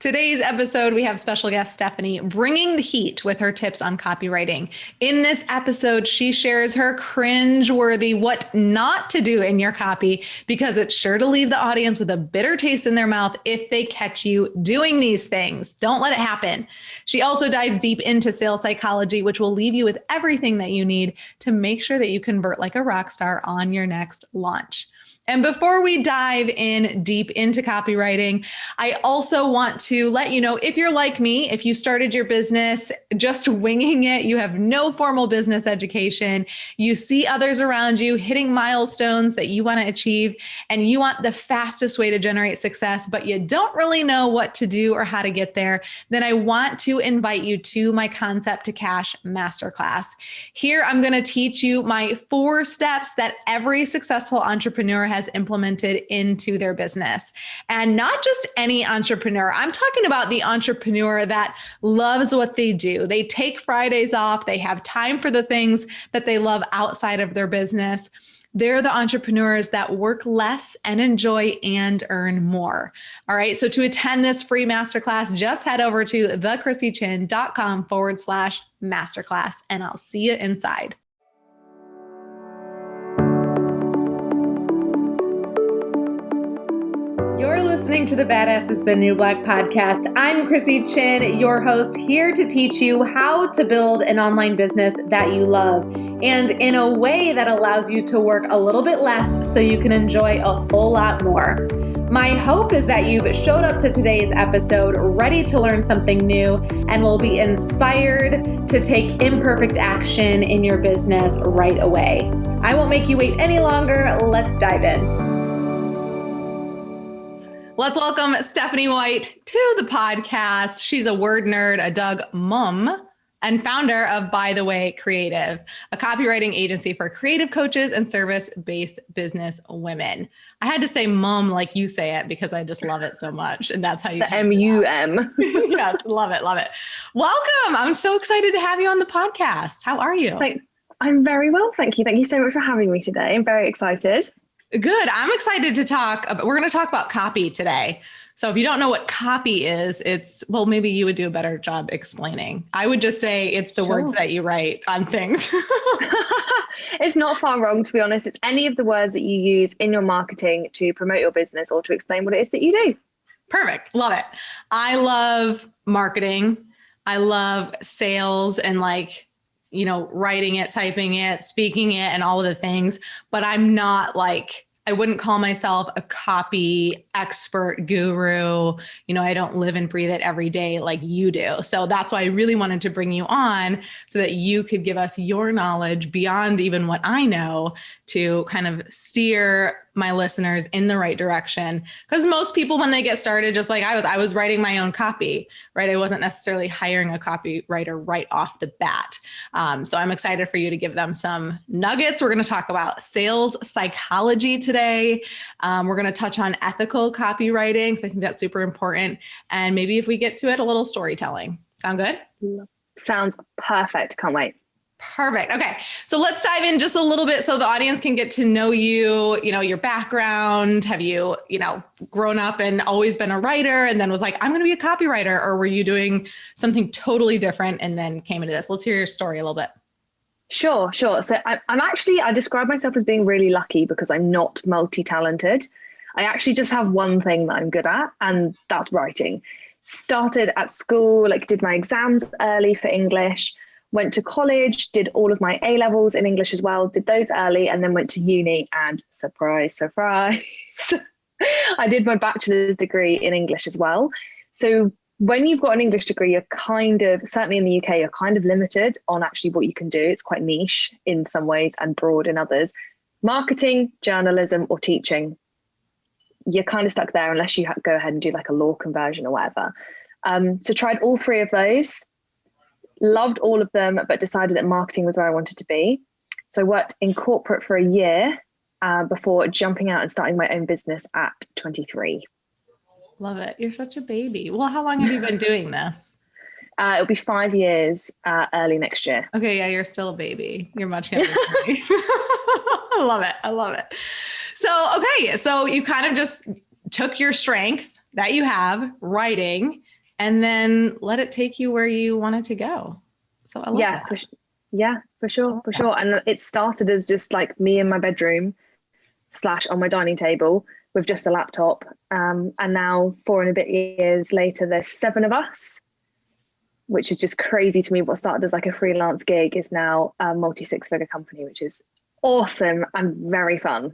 Today's episode, we have special guest Stephanie bringing the heat with her tips on copywriting. In this episode, she shares her cringe-worthy what not to do in your copy because it's sure to leave the audience with a bitter taste in their mouth if they catch you doing these things. Don't let it happen. She also dives deep into sales psychology, which will leave you with everything that you need to make sure that you convert like a rock star on your next launch. And before we dive in deep into copywriting, I also want to let you know, if you're like me, if you started your business just winging it, you have no formal business education, you see others around you hitting milestones that you want to achieve, and you want the fastest way to generate success, but you don't really know what to do or how to get there, then I want to invite you to my Concept to Cash Masterclass. Here, I'm going to teach you my 4 steps that every successful entrepreneur has implemented into their business. And not just any entrepreneur. I'm talking about the entrepreneur that loves what they do. They take Fridays off. They have time for the things that they love outside of their business. They're the entrepreneurs that work less and enjoy and earn more. All right. So to attend this free masterclass, just head over to thechrissichin.com/masterclass, and I'll see you inside. You're listening to the Badass is the New Black podcast. I'm Chrissy Chin, your host, here to teach you how to build an online business that you love and in a way that allows you to work a little bit less so you can enjoy a whole lot more. My hope is that you've showed up to today's episode ready to learn something new and will be inspired to take imperfect action in your business right away. I won't make you wait any longer. Let's dive in. Let's welcome Stephanie White to the podcast. She's a word nerd, a Doug mom, and founder of By the Way Creative, a copywriting agency for creative coaches and service-based business women. I had to say mom like you say it because I just love it so much. And that's how you the M-U-M. Yes, love it, love it. Welcome. I'm so excited to have you on the podcast. How are you? I'm very well, thank you. Thank you so much for having me today. I'm very excited. Good. I'm excited to talk. We're going to talk about copy today. So if you don't know what copy is, well, maybe you would do a better job explaining. I would just say it's the words that you write on things. It's not far wrong, to be honest. It's any of the words that you use in your marketing to promote your business or to explain what it is that you do. Perfect. Love it. I love marketing. I love sales and writing it, typing it, speaking it, and all of the things, but I'm not I wouldn't call myself a copy expert guru. I don't live and breathe it every day like you do. So that's why I really wanted to bring you on so that you could give us your knowledge beyond even what I know to kind of steer my listeners in the right direction. Because most people, when they get started, just like I was writing my own copy, right? I wasn't necessarily hiring a copywriter right off the bat. So I'm excited for you to give them some nuggets. We're going to talk about sales psychology today. We're going to touch on ethical copywriting, because I think that's super important. And maybe if we get to it, a little storytelling. Sound good? Sounds perfect. Can't wait. Perfect. Okay. So let's dive in just a little bit so the audience can get to know you, your background. Have you, grown up and always been a writer and then was like, I'm going to be a copywriter, or were you doing something totally different and then came into this? Let's hear your story a little bit. Sure. So I describe myself as being really lucky because I'm not multi-talented. I actually just have one thing that I'm good at, and that's writing. Started at school, did my exams early for English. Went to college, did all of my A-levels in English as well, did those early, and then went to uni, and surprise, surprise, I did my bachelor's degree in English as well. So when you've got an English degree, you're certainly in the UK, you're kind of limited on actually what you can do. It's quite niche in some ways and broad in others. Marketing, journalism, or teaching, you're kind of stuck there unless you go ahead and do a law conversion or whatever. So tried all 3 of those. Loved all of them, but decided that marketing was where I wanted to be. So I worked in corporate for a year before jumping out and starting my own business at 23. Love it. You're such a baby. Well, how long have you been doing this? It'll be 5 years early next year. Okay. Yeah. You're still a baby. You're much younger than me. I love it. I love it. So, okay. So you kind of just took your strength that you have, writing, and then let it take you where you want it to go. So I love that. For sure. And it started as just like me in my bedroom / on my dining table with just a laptop. And now 4 and a bit years later, there's 7 of us, which is just crazy to me. What started as like a freelance gig is now a multi 6-figure company, which is awesome and very fun.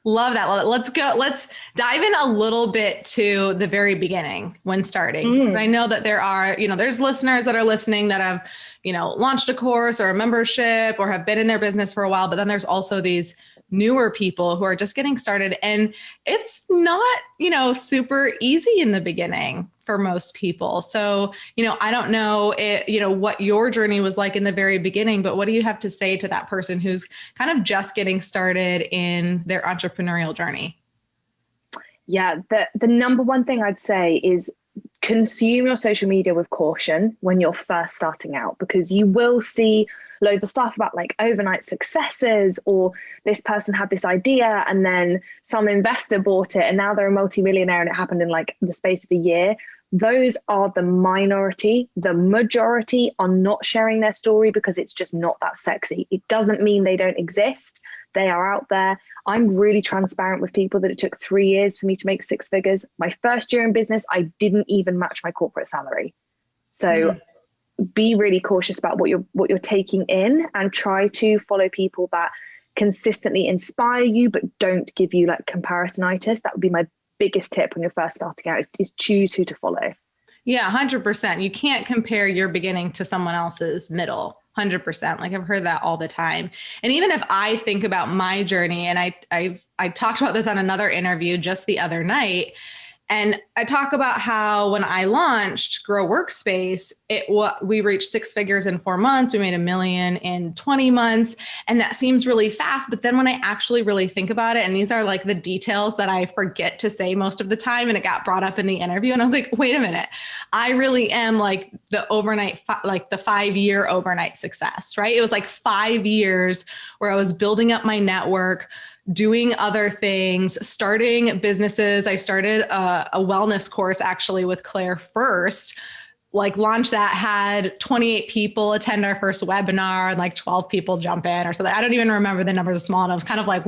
Love that. Love it. Let's dive in a little bit to the very beginning when starting. Because I know that there are, there's listeners that are listening that have, launched a course or a membership or have been in their business for a while. But then there's also these newer people who are just getting started. And it's not, super easy in the beginning for most people. So, I don't know, what your journey was like in the very beginning, but what do you have to say to that person who's kind of just getting started in their entrepreneurial journey? Yeah, the number one thing I'd say is consume your social media with caution when you're first starting out, because you will see loads of stuff about like overnight successes, or this person had this idea and then some investor bought it and now they're a multimillionaire and it happened in like the space of a year. Those are the minority. The majority are not sharing their story because it's just not that sexy. It doesn't mean they don't exist. They are out there. I'm really transparent with people that it took 3 years for me to make 6 figures. My first year in business, I didn't even match my corporate salary. So be really cautious about what you're taking in, and try to follow people that consistently inspire you, but don't give you like comparisonitis. That would be my biggest tip when you're first starting out, is choose who to follow. Yeah, 100%. You can't compare your beginning to someone else's middle. 100%. Like I've heard that all the time. And even if I think about my journey, and I talked about this on another interview just the other night, and I talk about how when I launched Grow Workspace, we reached 6 figures in 4 months. We made $1 million in 20 months. And that seems really fast. But then when I actually really think about it, and these are like the details that I forget to say most of the time, and it got brought up in the interview, and I was like, wait a minute, I really am like the overnight, like the 5-year overnight success, right? It was like 5 years where I was building up my network, doing other things, starting businesses. I started a wellness course actually with Claire first, like launched that, had 28 people attend our first webinar and like 12 people jump in or something. I don't even remember, the numbers are small. And I was kind of like,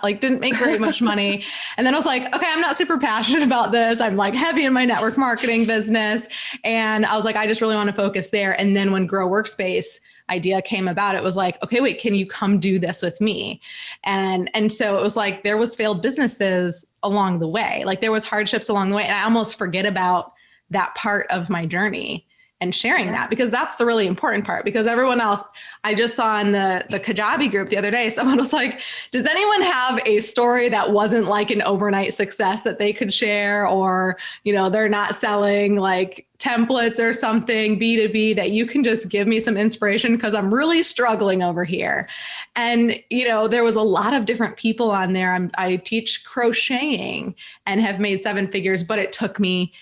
like didn't make very much money. And then I was like, okay, I'm not super passionate about this. I'm like heavy in my network marketing business. And I was like, I just really want to focus there. And then when Grow Workspace idea came about, it was like, okay, wait, can you come do this with me? And so it was like, there was failed businesses along the way. Like there was hardships along the way. And I almost forget about that part of my journey and sharing that, because that's the really important part. Because everyone else, I just saw in the Kajabi group the other day, someone was like, does anyone have a story that wasn't like an overnight success that they could share? Or, they're not selling like templates or something B2B that you can just give me some inspiration, because I'm really struggling over here. And, there was a lot of different people on there. I teach crocheting and have made 7 figures, but it took me,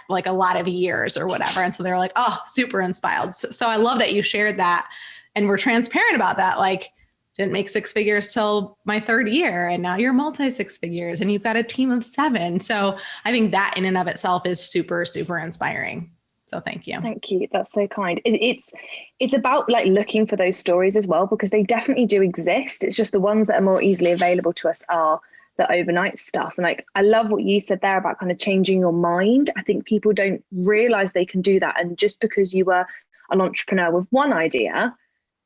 like a lot of years or whatever. And so they're like, oh, super inspired. So I love that you shared that and we're transparent about that. Like, didn't make 6 figures till my 3rd year, and now you're multi 6 figures and you've got a team of 7. So I think that in and of itself is super, super inspiring. So thank you. Thank you. That's so kind. It's about like looking for those stories as well, because they definitely do exist. It's just the ones that are more easily available to us are the overnight stuff. And like, I love what you said there about kind of changing your mind. I think people don't realize they can do that. And just because you were an entrepreneur with one idea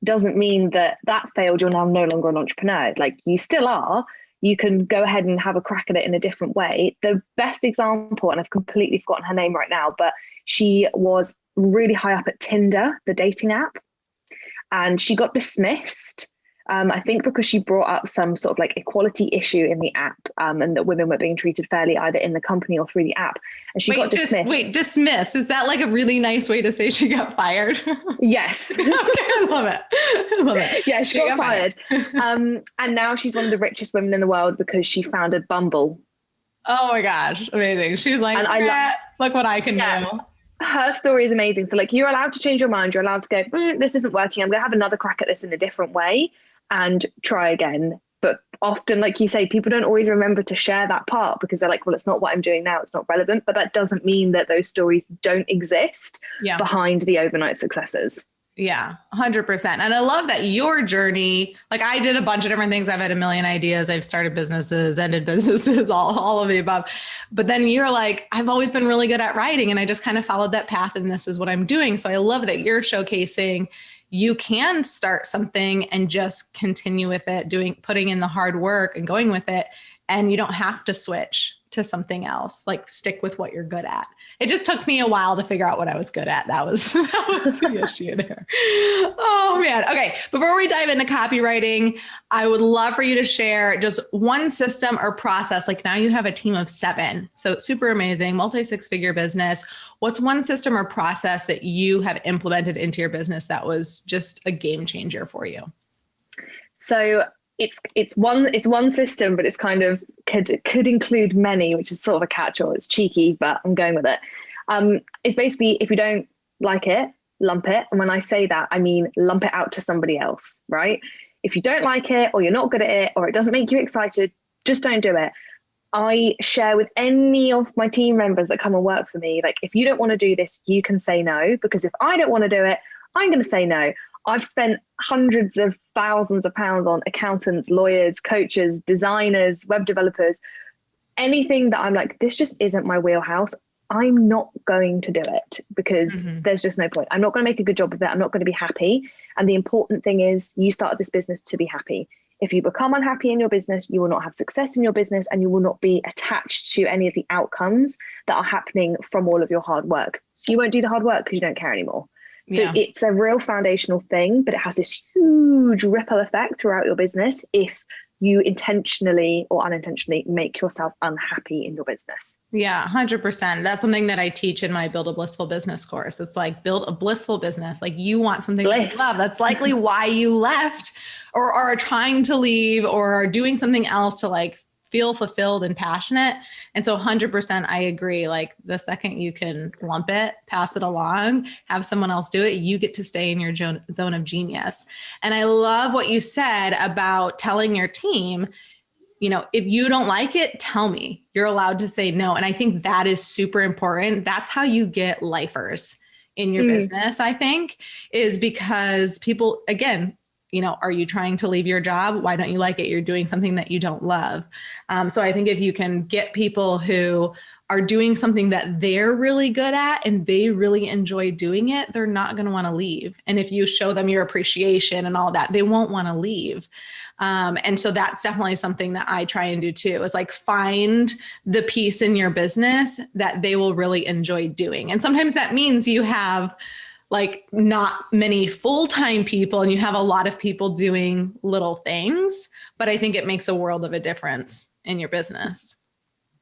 doesn't mean that failed, you're now no longer an entrepreneur. Like you still are. You can go ahead and have a crack at it in a different way. The best example, and I've completely forgotten her name right now, but she was really high up at Tinder, the dating app, and she got dismissed. I think because she brought up some sort of like equality issue in the app, and that women were being treated fairly either in the company or through the app. And she got dismissed. Dismissed. Is that like a really nice way to say she got fired? Yes. Okay, I love it. Yeah, she got fired. And now she's one of the richest women in the world because she founded Bumble. Oh my gosh, amazing. She was like, look what I can do. Her story is amazing. So like, you're allowed to change your mind. You're allowed to go, this isn't working. I'm going to have another crack at this in a different way and try again. But often, like you say, people don't always remember to share that part because they're like, well, it's not what I'm doing now. It's not relevant. But that doesn't mean that those stories don't exist behind the overnight successes. Yeah, 100%. And I love that your journey, like I did a bunch of different things. I've had a million ideas. I've started businesses, ended businesses, all of the above. But then you're like, I've always been really good at writing and I just kind of followed that path and this is what I'm doing. So I love that you're showcasing you can start something and just continue with it, putting in the hard work and going with it. And you don't have to switch to something else, like stick with what you're good at. It just took me a while to figure out what I was good at. That was the issue there. Oh man. Okay. Before we dive into copywriting, I would love for you to share just one system or process. Like now you have a team of 7. So super amazing, multi-6-figure business. What's one system or process that you have implemented into your business that was just a game changer for you? So it's one system, but it's kind of could include many, which is sort of a catch-all. It's cheeky, but I'm going with it. It's basically, if you don't like it, lump it. And when I say that, I mean lump it out to somebody else, right? If you don't like it, or you're not good at it, or it doesn't make you excited, just don't do it. I share with any of my team members that come and work for me, like, if you don't want to do this, you can say no, because if I don't want to do it, I'm going to say no. I've spent hundreds of thousands of pounds on accountants, lawyers, coaches, designers, web developers, anything that I'm like, this just isn't my wheelhouse. I'm not going to do it because there's just no point. I'm not going to make a good job of it. I'm not going to be happy. And the important thing is you started this business to be happy. If you become unhappy in your business, you will not have success in your business and you will not be attached to any of the outcomes that are happening from all of your hard work. So you won't do the hard work because you don't care anymore. So it's a real foundational thing, but it has this huge ripple effect throughout your business if you intentionally or unintentionally make yourself unhappy in your business. Yeah, 100%. That's something that I teach in my Build a Blissful Business course. It's like, build a blissful business. Like, you want something that you love. That's likely why you left or are trying to leave or are doing something else to like feel fulfilled and passionate. And so 100% I agree. Like, the second you can lump it, pass it along, have someone else do it, you get to stay in your zone of genius. And I love what you said about telling your team, you know, if you don't like it, tell me. You're allowed to say no. And I think that is super important. That's how you get lifers in your business, I think, is because people, again, you know, are you trying to leave your job? Why don't you like it? You're doing something that you don't love. So I think if you can get people who are doing something that they're really good at and they really enjoy doing it, they're not going to want to leave. And if you show them your appreciation and all that, they won't want to leave. And so that's definitely something that I try and do too, is like, find the piece in your business that they will really enjoy doing. And sometimes that means you have like not many full-time people and you have a lot of people doing little things, but I think it makes a world of a difference in your business.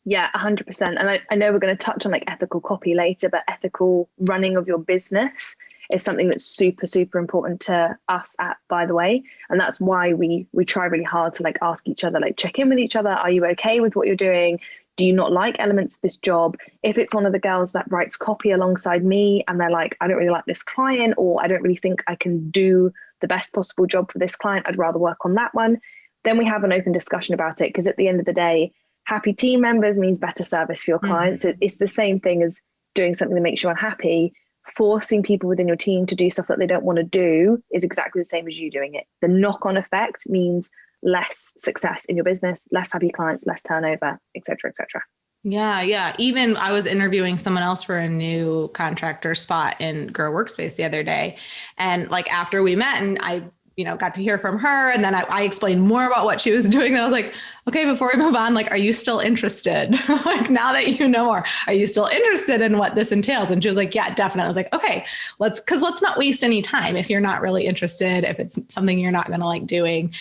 Yeah, 100%. And I know we're going to touch on like ethical copy later, but ethical running of your business is something that's super, super important to us by the way. And that's why we try really hard to like ask each other, like check in with each other. Are you okay with what you're doing? Do you not like elements of this job? If it's one of the girls that writes copy alongside me and they're like, I don't really like this client, or I don't really think I can do the best possible job for this client, I'd rather work on that one. Then we have an open discussion about it, because at the end of the day, happy team members means better service for your clients. It's the same thing as doing something that makes you unhappy. Forcing people within your team to do stuff that they don't want to do is exactly the same as you doing it. The knock-on effect means less success in your business, less happy clients, less turnover, et cetera, et cetera. Yeah. Even I was interviewing someone else for a new contractor spot in Grow Workspace the other day. And like, after we met and I, you know, got to hear from her, and then I explained more about what she was doing. And I was like, okay, before we move on, like, are you still interested? Like, now that you know more, are you still interested in what this entails? And she was like, yeah, definitely. I was like, okay, let's not waste any time if you're not really interested, if it's something you're not going to like doing.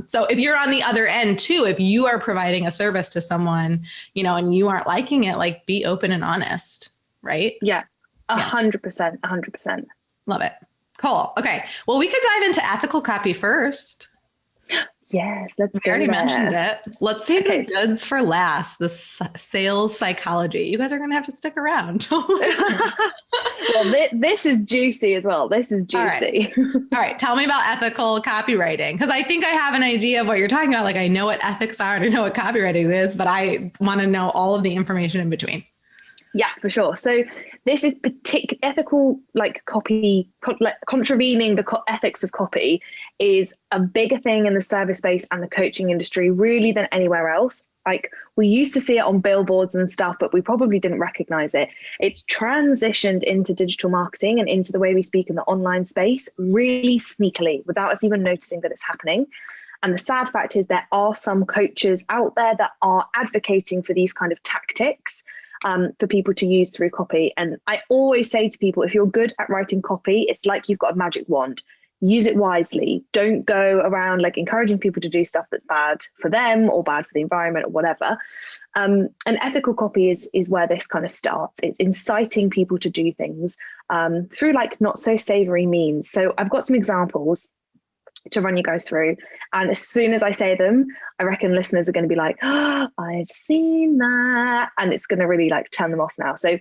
So if you're on the other end too, if you are providing a service to someone, you know, and you aren't liking it, like, be open and honest, right? Yeah, 100%, 100%. Love it. Cool. Okay. Well, we could dive into ethical copy first. Yes, let's We go already there. mentioned it. Let's save the goods for last. The sales psychology. You guys are going to have to stick around. Well, this is juicy as well. This is juicy. All right. Tell me about ethical copywriting, because I think I have an idea of what you're talking about. Like, I know what ethics are, I know what copywriting is, but I want to know all of the information in between. Yeah, for sure. So this is ethical, like copy, contravening the ethics of copy is a bigger thing in the service space and the coaching industry really than anywhere else. Like, we used to see it on billboards and stuff, but we probably didn't recognize it. It's transitioned into digital marketing and into the way we speak in the online space really sneakily without us even noticing that it's happening. And the sad fact is there are some coaches out there that are advocating for these kind of tactics for people to use through copy. And I always say to people, if you're good at writing copy, it's like you've got a magic wand. Use it wisely. Don't go around like encouraging people to do stuff that's bad for them or bad for the environment or whatever. And ethical copy is where this kind of starts. It's inciting people to do things through like not so savory means. So I've got some examples to run you guys through. And as soon as I say them, I reckon listeners are going to be like, oh, I've seen that. And it's going to really like turn them off now. So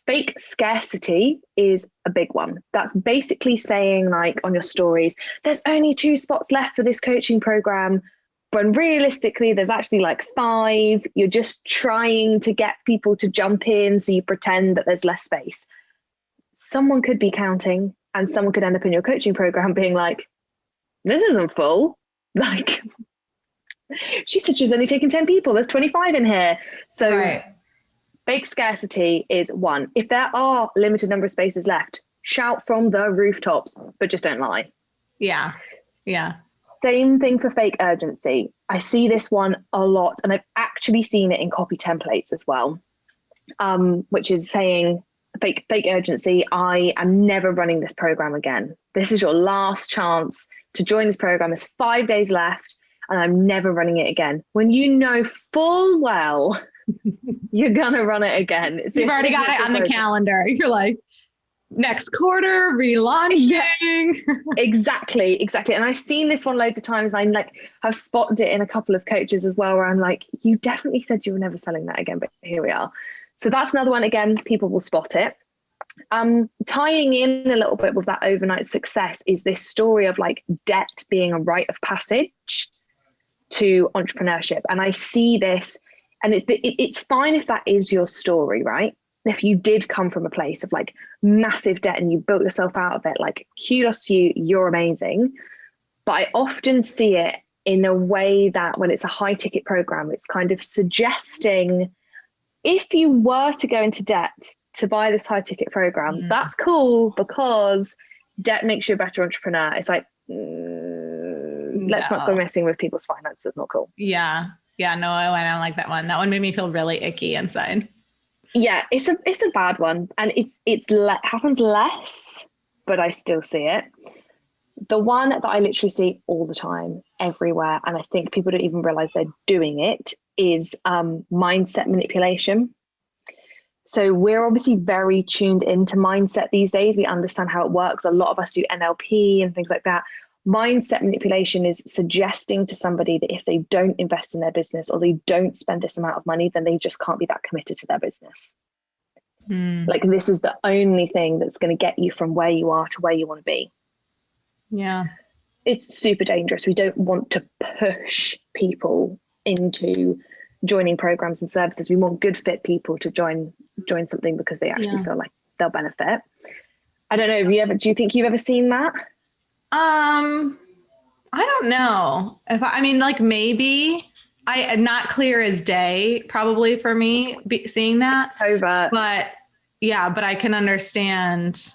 fake scarcity is a big one. That's basically saying like on your stories, there's only 2 spots left for this coaching program, when realistically there's actually like 5. You're just trying to get people to jump in, so you pretend that there's less space. Someone could be counting and someone could end up in your coaching program being like, this isn't full. Like, she said she's only taking 10 people. There's 25 in here. So right. Fake scarcity is one. If there are limited number of spaces left, shout from the rooftops, but just don't lie. Yeah. Yeah. Same thing for fake urgency. I see this one a lot, and I've actually seen it in copy templates as well, which is saying fake urgency. I am never running this program again. This is your last chance to join this program. There's 5 days left and I'm never running it again. When you know full well you're gonna run it again. So you've already got it on the calendar. You're like, next quarter, relaunching. Yeah, exactly. And I've seen this one loads of times. I like have spotted it in a couple of coaches as well, where I'm like, you definitely said you were never selling that again, but here we are. So that's another one. Again, people will spot it. Tying in a little bit with that overnight success is this story of like debt being a rite of passage to entrepreneurship. And I see this, and it's fine if that is your story, right? If you did come from a place of like massive debt and you built yourself out of it, like kudos to you, you're amazing. But I often see it in a way that when it's a high ticket program, it's kind of suggesting if you were to go into debt to buy this high ticket program, that's cool because debt makes you a better entrepreneur. It's like, let's not go messing with people's finances. It's not cool. Yeah. Yeah. No, I don't like that one. That one made me feel really icky inside. Yeah, it's a bad one, and it happens less, but I still see it. The one that I literally see all the time, everywhere, and I think people don't even realize they're doing it, is mindset manipulation. So we're obviously very tuned into mindset these days. We understand how it works. A lot of us do NLP and things like that. Mindset manipulation is suggesting to somebody that if they don't invest in their business or they don't spend this amount of money, then they just can't be that committed to their business. Like, this is the only thing that's going to get you from where you are to where you want to be. Yeah. It's super dangerous. We don't want to push people into joining programs and services. We want good fit people to join something because they actually feel like they'll benefit. I don't know. Do you think you've ever seen that? I don't know if I mean, like, maybe not clear as day, probably for me seeing that over, but I can understand,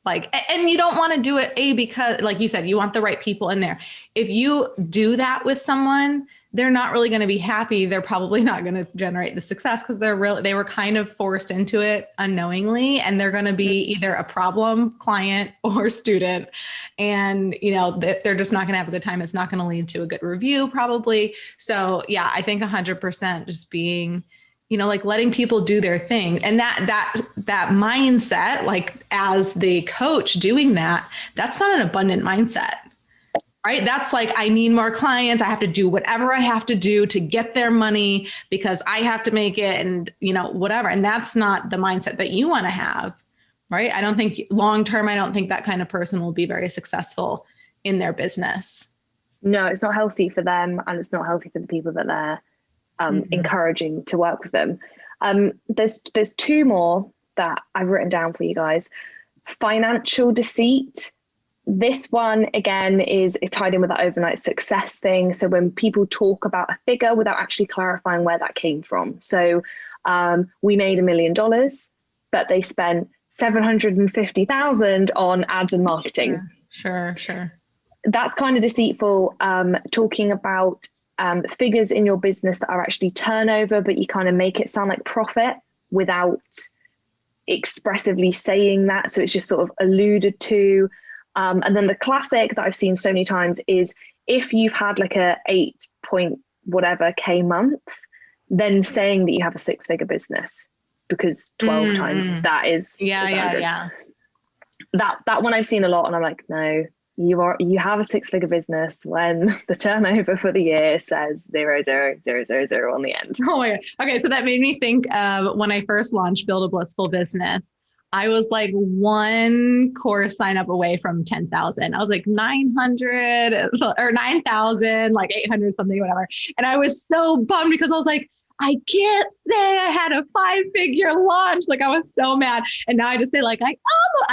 like, and you don't want to do it because like you said, you want the right people in there. If you do that with someone, they're not really going to be happy. They're probably not going to generate the success because they were kind of forced into it unknowingly, and they're going to be either a problem client or student. And, they're just not going to have a good time. It's not going to lead to a good review probably. So yeah, I think 100% just being, like letting people do their thing. And that mindset, like as the coach doing that, that's not an abundant mindset. right? That's like, I need more clients. I have to do whatever I have to do to get their money because I have to make it and, whatever. And that's not the mindset that you want to have, right? I don't think long-term, I don't think that kind of person will be very successful in their business. No, it's not healthy for them. And it's not healthy for the people that they're encouraging to work with them. There's two more that I've written down for you guys. Financial deceit. This one, again, is tied in with that overnight success thing. So when people talk about a figure without actually clarifying where that came from. So we made $1 million, but they spent 750,000 on ads and marketing. Sure. That's kind of deceitful. Talking about figures in your business that are actually turnover, but you kind of make it sound like profit without expressively saying that. So it's just sort of alluded to. And then the classic that I've seen so many times is if you've had like a 8-point-whatever-K month, then saying that you have a 6-figure business, because 12 times that is. Yeah. That one I've seen a lot, and I'm like, no, you have a 6-figure business when the turnover for the year says 0,0,0,0 on the end. Oh my God. Okay. So that made me think of when I first launched Build a Blissful Business. I was like one course sign up away from 10,000. I was like 900 or 9,000, like 800 something, whatever. And I was so bummed because I was like, I can't say I had a 5-figure launch. Like I was so mad. And now I just say like, I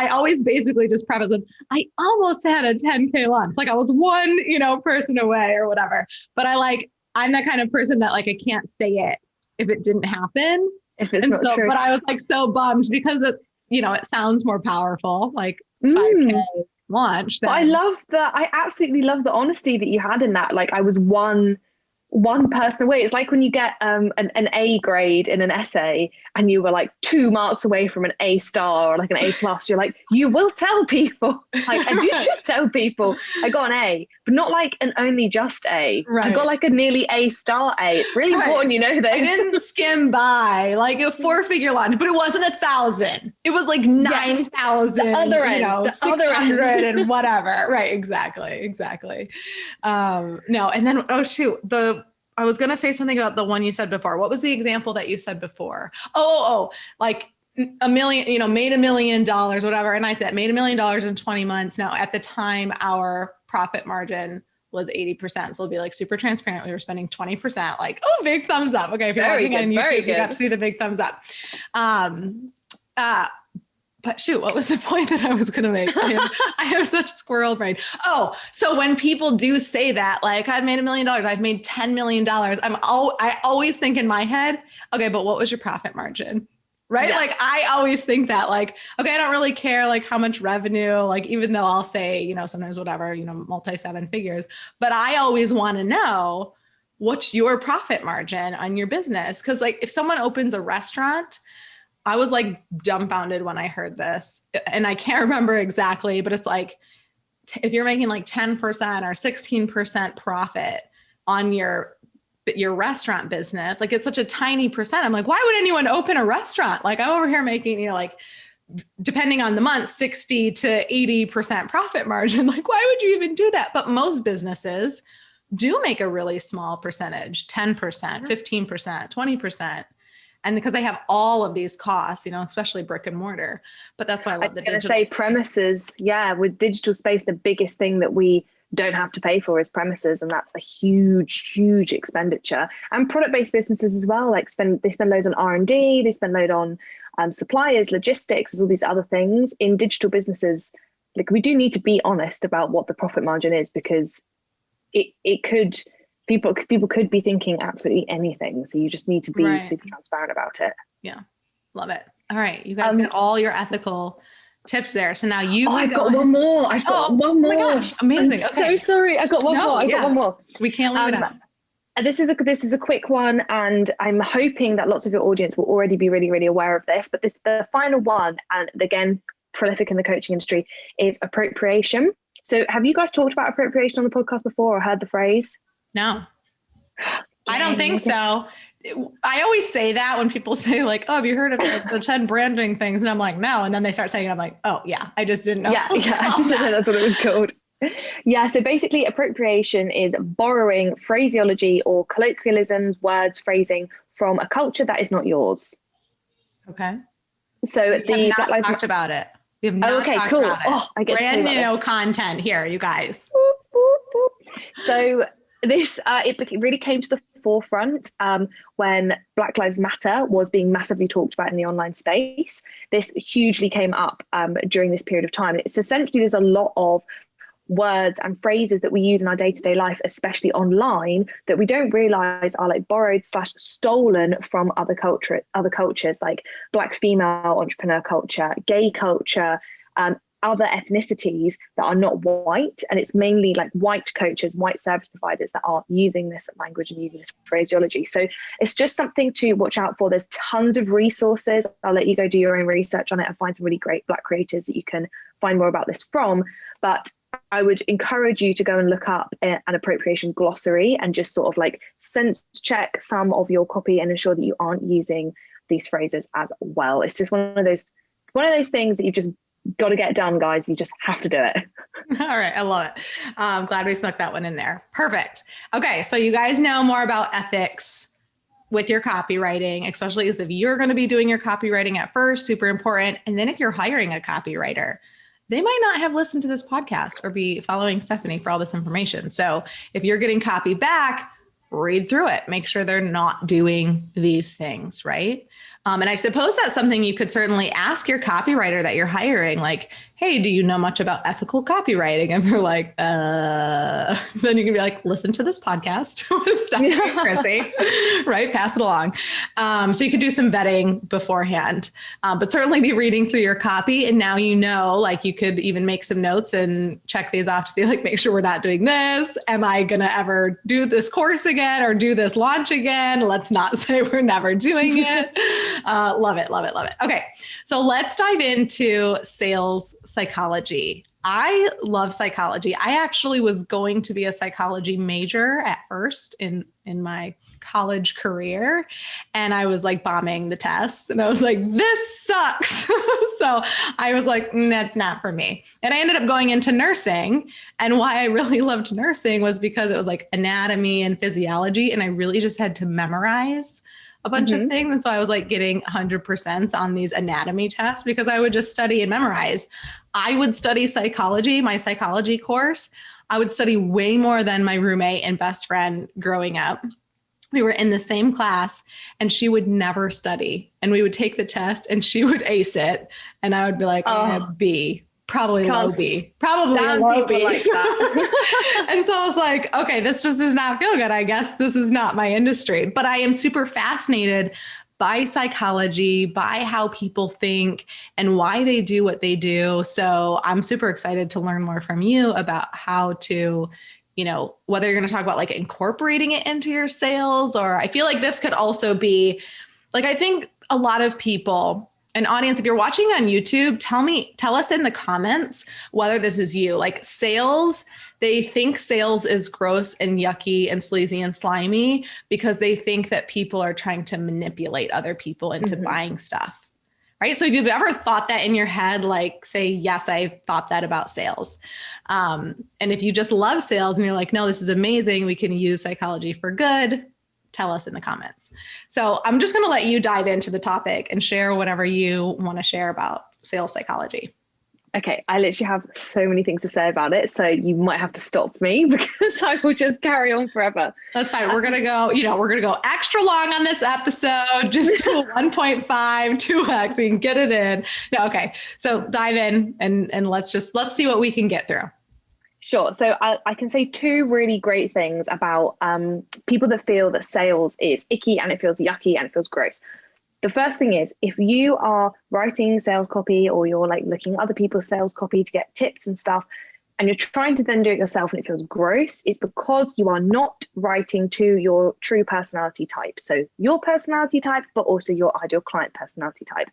always basically just preface with, I almost had a 10K launch. Like I was one, person away or whatever. But I'm that kind of person that like, I can't say it if it didn't happen. If it's not true. But I was like so bummed because it sounds more powerful, like 5K launch. But I absolutely love the honesty that you had in that. Like I was one person away. It's like when you get an A grade in an essay and you were like 2 marks away from an A star or like an A+. You're like, you will tell people, like, and you should tell people I got an A, but not like an only just A. Right. I got like a nearly A star A. It's really important, this. I didn't skim by like a 4-figure launch, but it wasn't 1,000. It was like 9,000. The other end, 600 and whatever. Right. Exactly. No. And then, oh shoot, I was going to say something about the one you said before. What was the example that you said before? Like $1 million, made $1 million, whatever. And I said, made $1 million in 20 months. Now at the time, our profit margin was 80%. So it'll be like super transparent. We were spending 20%, like, oh, big thumbs up. Okay. If you're watching on YouTube, you got to see the big thumbs up. But shoot, what was the point that I was going to make? I have such squirrel brain. Oh, so when people do say that, like I've made $1 million, I've made $10 million. I always think in my head, okay, but what was your profit margin? Right. Yeah. Like I always think that like, okay, I don't really care like how much revenue, like, even though I'll say, sometimes whatever, multi-7 figures, but I always want to know what's your profit margin on your business. Cause like if someone opens a restaurant, I was like dumbfounded when I heard this, and I can't remember exactly, but it's like, if you're making like 10% or 16% profit on your restaurant business, like it's such a tiny percent. I'm like, why would anyone open a restaurant? Like I'm over here making, like depending on the month, 60 to 80% profit margin. Like, why would you even do that? But most businesses do make a really small percentage, 10%, 15%, 20%. And because they have all of these costs, especially brick and mortar. But that's why I love the digital. I was going to say premises. Yeah, with digital space, the biggest thing that we don't have to pay for is premises. And that's a huge, huge expenditure. And product-based businesses as well, like they spend loads on R&D, they spend load on suppliers, logistics, there's all these other things. In digital businesses, like we do need to be honest about what the profit margin is, because it could... People could be thinking absolutely anything. So you just need to be super transparent about it. Yeah. Love it. All right. You guys get all your ethical tips there. So now I've got one more. I've got one more. Oh my gosh. Amazing. I'm so sorry. I got one more. I've got one more. We can't leave it out. This is a quick one. And I'm hoping that lots of your audience will already be really, really aware of this. But the final one, and again, prolific in the coaching industry, is appropriation. So have you guys talked about appropriation on the podcast before or heard the phrase? No, I don't think so. I always say that when people say like, oh, have you heard of the 10 branding things? And I'm like, no. And then they start saying it. I'm like, oh yeah, I just didn't know. Yeah, I just didn't know that's what it was called. Yeah, so basically appropriation is borrowing phraseology or colloquialisms, words, phrasing from a culture that is not yours. Okay. So We have the Black not Lives talked about it. We have Oh, not okay, talked cool. about it. Oh, I get to say Brand about new this. content here, you guys. Boop, boop, boop. So this really came to the forefront when Black Lives Matter was being massively talked about in the online space. This hugely came up during this period of time. It's essentially there's a lot of words and phrases that we use in our day-to-day life, especially online, that we don't realize are like borrowed / stolen from other cultures like Black female entrepreneur culture, gay culture, other ethnicities that are not white. And it's mainly like white coaches, white service providers that are using this language and using this phraseology. So it's just something to watch out for. There's tons of resources. I'll let you go do your own research on it and find some really great Black creators that you can find more about this from. But I would encourage you to go and look up an appropriation glossary and just sort of like sense check some of your copy and ensure that you aren't using these phrases as well. It's just one of those things that you've just got to get done, guys. You just have to do it. All right. I love it. I'm glad we snuck that one in there. Perfect. Okay. So you guys know more about ethics with your copywriting, especially as if you're going to be doing your copywriting at first, super important. And then if you're hiring a copywriter, they might not have listened to this podcast or be following Stephanie for all this information. So if you're getting copy back, read through it, make sure they're not doing these things, right? And I suppose that's something you could certainly ask your copywriter that you're hiring, like, hey, do you know much about ethical copywriting? And they're like, then you can be like, listen to this podcast with Stephanie and Chrissy, right? Pass it along. So you could do some vetting beforehand, but certainly be reading through your copy. And now, you know, like you could even make some notes and check these off to see, like, make sure we're not doing this. Am I going to ever do this course again or do this launch again? Let's not say we're never doing it. Love it, love it, love it. Okay. So let's dive into sales psychology. I love psychology. I actually was going to be a psychology major at first in my college career. And I was like bombing the tests and I was like, this sucks. So I was like, that's not for me. And I ended up going into nursing. And why I really loved nursing was because it was like anatomy and physiology. And I really just had to memorize a bunch of things. And so I was like getting 100% on these anatomy tests because I would just study and memorize. I would study psychology, my psychology course. I would study way more than my roommate and best friend growing up. We were in the same class and she would never study. And we would take the test and she would ace it. And I would be like, B. Probably low B. Probably a low B. Like that. And so I was like, okay, this just does not feel good. I guess this is not my industry. But I am super fascinated by psychology, by how people think and why they do what they do. So I'm super excited to learn more from you about how to, you know, whether you're going to talk about like incorporating it into your sales, or I feel like this could also be like, I think a lot of people, an audience, if you're watching on YouTube, tell us in the comments whether this is you. Like sales, they think sales is gross and yucky and sleazy and slimy because they think that people are trying to manipulate other people into buying stuff, right? So if you've ever thought that in your head, like say, yes, I've thought that about sales. And if you just love sales and you're like, no, this is amazing, we can use psychology for good, tell us in the comments. So I'm just going to let you dive into the topic and share whatever you want to share about sales psychology. Okay, I literally have so many things to say about it. So you might have to stop me because I will just carry on forever. That's fine. We're going to go, we're going to go extra long on this episode, just to 1.5, 2x, so you can get it in. No, okay. So dive in and let's see what we can get through. Sure. So I can say two really great things about people that feel that sales is icky and it feels yucky and it feels gross. The first thing is, if you are writing sales copy or you're like looking at other people's sales copy to get tips and stuff, and you're trying to then do it yourself and it feels gross, it's because you are not writing to your true personality type. So your personality type, but also your ideal client personality type.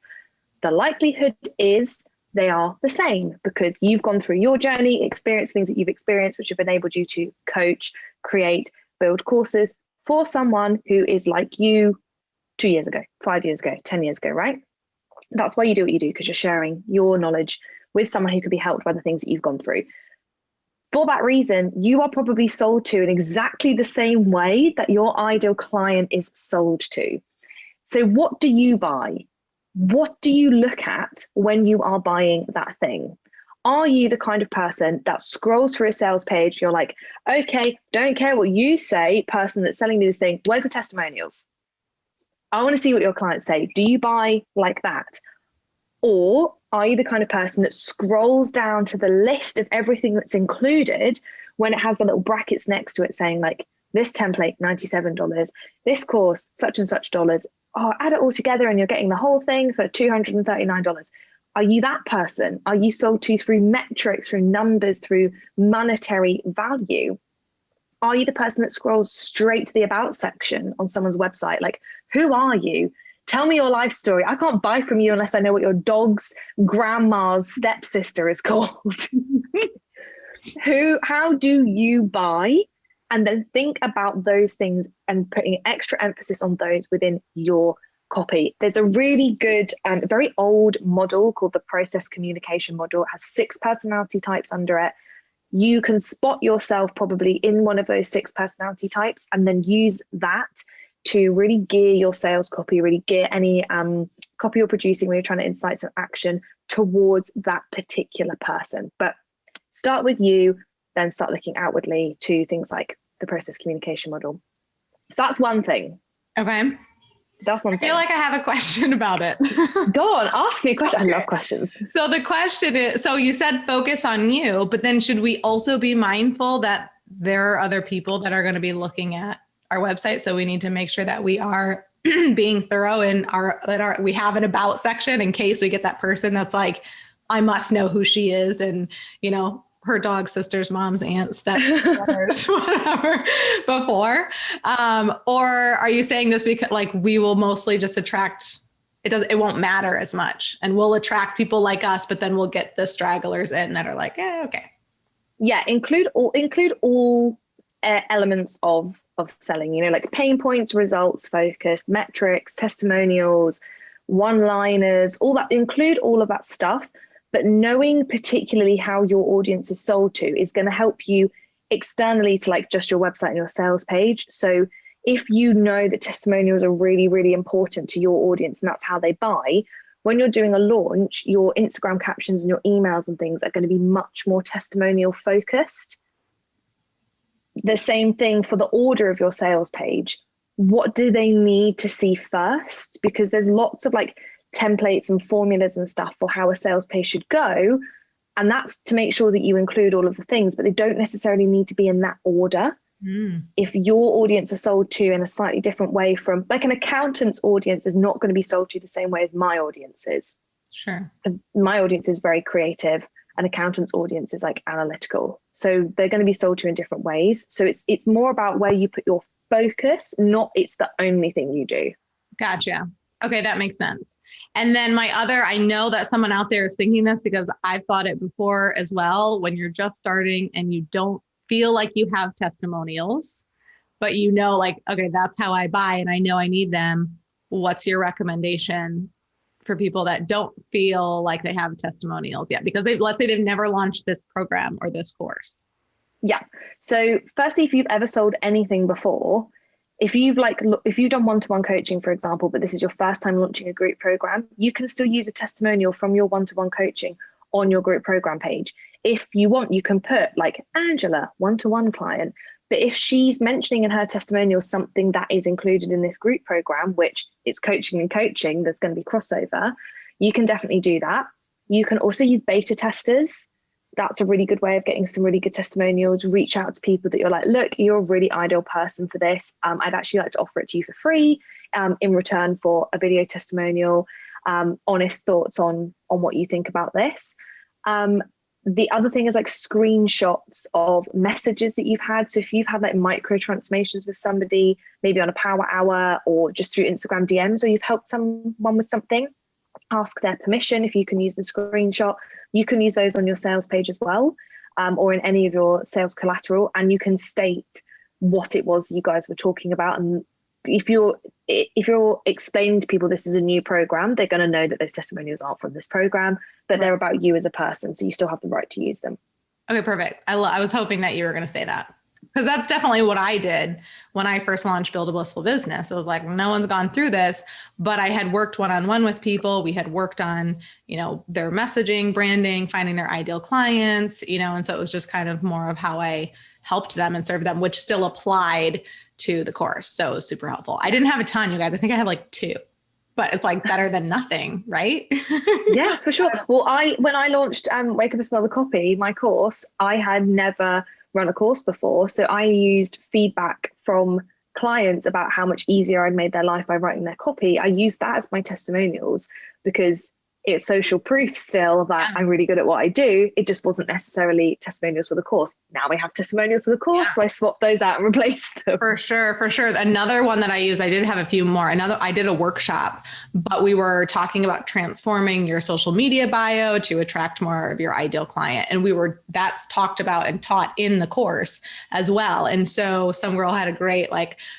The likelihood is they are the same because you've gone through your journey, experienced things that you've experienced, which have enabled you to coach, create, build courses for someone who is like you 2 years ago, 5 years ago, 10 years ago, right? That's why you do what you do, because you're sharing your knowledge with someone who could be helped by the things that you've gone through. For that reason, you are probably sold to in exactly the same way that your ideal client is sold to. So what do you buy? What do you look at when you are buying that thing? Are you the kind of person that scrolls through a sales page? You're like, okay, don't care what you say, person that's selling me this thing. Where's the testimonials? I want to see what your clients say. Do you buy like that? Or are you the kind of person that scrolls down to the list of everything that's included when it has the little brackets next to it saying like, this template, $97, this course, such and such dollars. Oh, add it all together and you're getting the whole thing for $239. Are you that person? Are you sold to through metrics, through numbers, through monetary value? Are you the person that scrolls straight to the about section on someone's website? Like, who are you? Tell me your life story. I can't buy from you unless I know what your dog's grandma's stepsister is called. How do you buy? And then think about those things and putting extra emphasis on those within your copy. There's a really good, very old model called the process communication model. It has 6 personality types under it. You can spot yourself probably in one of those 6 personality types and then use that to really gear your sales copy, really gear any copy you're producing when you're trying to incite some action towards that particular person. But start with you, then start looking outwardly to things like the process communication model. So that's one thing. Okay. That's one thing. I feel like I have a question about it. Go on, ask me a question. Okay. I love questions. So the question is, so you said focus on you, but then should we also be mindful that there are other people that are going to be looking at our website? So we need to make sure that we are being thorough in we have an about section in case we get that person that's like, I must know who she is. And, her dog, sisters, moms, aunts, step brothers, whatever before. Or are you saying this because like we will mostly just attract, it won't matter as much and we'll attract people like us, but then we'll get the stragglers in that are like, okay. Yeah. Include all elements of selling, like pain points, results, focus, metrics, testimonials, one-liners, all that. Include all of that stuff. But knowing particularly how your audience is sold to is going to help you externally to like just your website and your sales page. So if you know that testimonials are really, really important to your audience and that's how they buy, when you're doing a launch, your Instagram captions and your emails and things are going to be much more testimonial focused. The same thing for the order of your sales page. What do they need to see first? Because there's lots of like templates and formulas and stuff for how a sales page should go. And that's to make sure that you include all of the things, but they don't necessarily need to be in that order. If your audience are sold to in a slightly different way from like an accountant's audience is not going to be sold to the same way as my audience is. Sure. Because my audience is very creative. An accountant's audience is like analytical. So they're going to be sold to in different ways. So it's more about where you put your focus, not it's the only thing you do. Gotcha. Okay, that makes sense. And then I know that someone out there is thinking this because I've thought it before as well. When you're just starting and you don't feel like you have testimonials, but like, okay, that's how I buy and I know I need them. What's your recommendation for people that don't feel like they have testimonials yet? Because let's say they've never launched this program or this course. Yeah. So firstly, if you've ever sold anything before, if you've done one-to-one coaching, for example, but this is your first time launching a group program, you can still use a testimonial from your one-to-one coaching on your group program page. If you want, you can put like Angela, one-to-one client. But if she's mentioning in her testimonial something that is included in this group program, which it's coaching and coaching, there's going to be crossover, you can definitely do that. You can also use beta testers. That's a really good way of getting some really good testimonials. Reach out to people that you're like, look, you're a really ideal person for this. I'd actually like to offer it to you for free in return for a video testimonial, honest thoughts on what you think about this. The other thing is like screenshots of messages that you've had. So if you've had like micro transformations with somebody, maybe on a power hour or just through Instagram DMs, or you've helped someone with something, ask their permission if you can use the screenshot. You can use those on your sales page as well, or in any of your sales collateral, and you can state what it was you guys were talking about. And if you're explaining to people this is a new program, they're going to know that those testimonials aren't from this program, but they're about you as a person, so you still have the right to use them. Okay, perfect. I was hoping that you were going to say that, because that's definitely what I did when I first launched Build a Blissful Business. It was like, no one's gone through this, but I had worked one-on-one with people. We had worked on, their messaging, branding, finding their ideal clients, and so it was just kind of more of how I helped them and served them, which still applied to the course. So it was super helpful. I didn't have a ton, you guys. I think I have like 2. But it's like better than nothing, right? Yeah, for sure. Well, when I launched Wake Up and Smell the Copy, my course, I had never run a course before. So I used feedback from clients about how much easier I'd made their life by writing their copy. I used that as my testimonials because it's social proof still that I'm really good at what I do. It just wasn't necessarily testimonials for the course. Now we have testimonials for the course. So I swapped those out and replaced them. For sure. Another one that I use, I did have a few more. I did a workshop, but we were talking about transforming your social media bio to attract more of your ideal client. And that's talked about and taught in the course as well. And so some girl had a great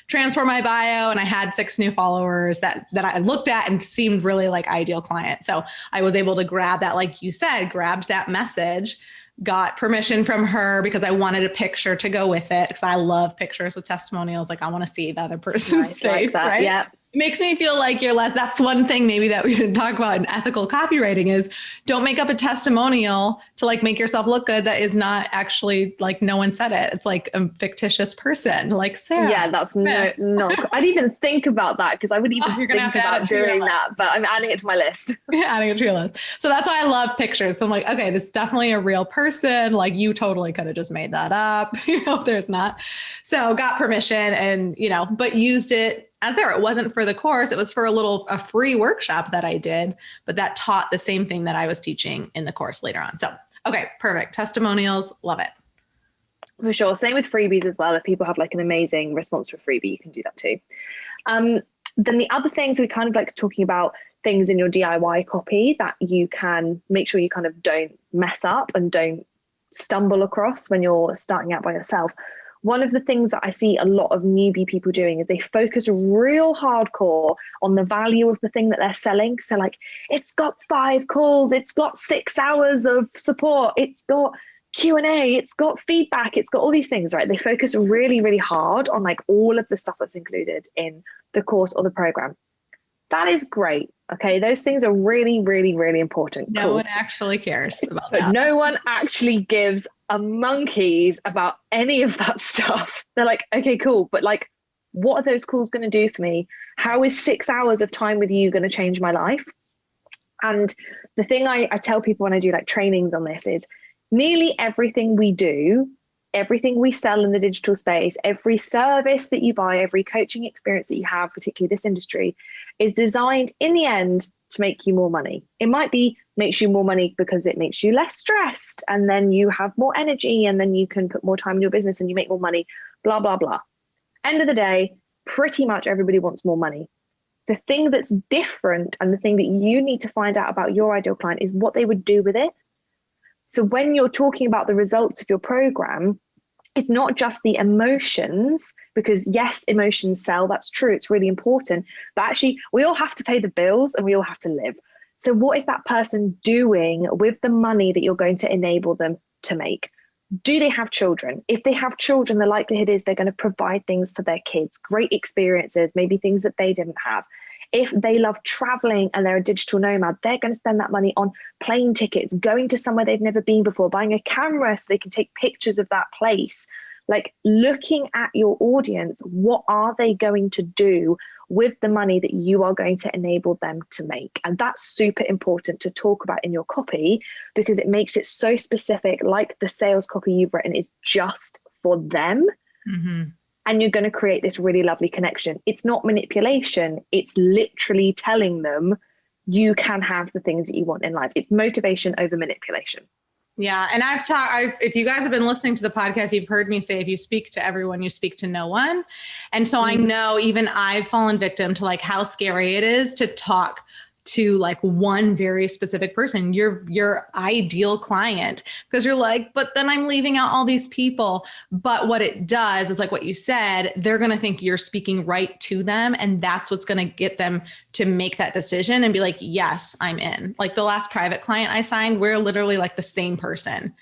transform my bio, and I had 6 new followers that I looked at and seemed really like ideal client. So I was able to grab that, like you said, grabbed that message, got permission from her because I wanted a picture to go with it, because I love pictures with testimonials. Like, I want to see the other person's face, right? Yeah. It makes me feel like you're less. That's one thing maybe that we didn't talk about in ethical copywriting is don't make up a testimonial to make yourself look good. That is not actually no one said it. It's like a fictitious person like Sarah. Yeah, that's no. I didn't even think about that, because I wouldn't even think about doing that, but I'm adding it to my list. Adding it to your list. So that's why I love pictures. So I'm like, okay, this is definitely a real person. Like, you totally could have just made that up, if there's not. So got permission and, but used it as there. It wasn't for the course. It was for a free workshop that I did, but that taught the same thing that I was teaching in the course later on. So, okay, perfect. Testimonials. Love it. For sure. Same with freebies as well. If people have an amazing response to a freebie, you can do that too. Then the other things, we kind of talking about things in your DIY copy that you can make sure you kind of don't mess up and don't stumble across when you're starting out by yourself. One of the things that I see a lot of newbie people doing is they focus real hardcore on the value of the thing that they're selling. So it's got 5 calls, it's got 6 hours of support, it's got Q&A, it's got feedback, it's got all these things, right? They focus really, really hard on all of the stuff that's included in the course or the program. That is great. Okay. Those things are really, really, really important. No one actually cares about that. No one actually gives a monkeys about any of that stuff. They're like, okay, cool. But what are those calls going to do for me? How is 6 hours of time with you going to change my life? And the thing I tell people when I do trainings on this is nearly everything we do, everything we sell in the digital space, every service that you buy, every coaching experience that you have, particularly this industry, is designed in the end to make you more money. It might be makes you more money because it makes you less stressed, and then you have more energy, and then you can put more time in your business and you make more money, blah, blah, blah. End of the day, pretty much everybody wants more money. The thing that's different and the thing that you need to find out about your ideal client is what they would do with it. So when you're talking about the results of your program, it's not just the emotions, because yes, emotions sell. That's true. It's really important. But actually, we all have to pay the bills and we all have to live. So what is that person doing with the money that you're going to enable them to make? Do they have children? If they have children, the likelihood is they're going to provide things for their kids, great experiences, maybe things that they didn't have. If they love traveling and they're a digital nomad, they're going to spend that money on plane tickets, going to somewhere they've never been before, buying a camera so they can take pictures of that place. Looking at your audience, what are they going to do with the money that you are going to enable them to make? And that's super important to talk about in your copy, because it makes it so specific, like the sales copy you've written is just for them. Mm-hmm. And you're going to create this really lovely connection. It's not manipulation. It's literally telling them you can have the things that you want in life. It's motivation over manipulation. Yeah. And if you guys have been listening to the podcast, you've heard me say, if you speak to everyone, you speak to no one. And so I know even I've fallen victim to how scary it is to talk to one very specific person, your ideal client, because you're but then I'm leaving out all these people. But what it does is what you said, they're going to think you're speaking right to them. And that's what's going to get them to make that decision and be yes, I'm in. The last private client I signed, we're literally the same person.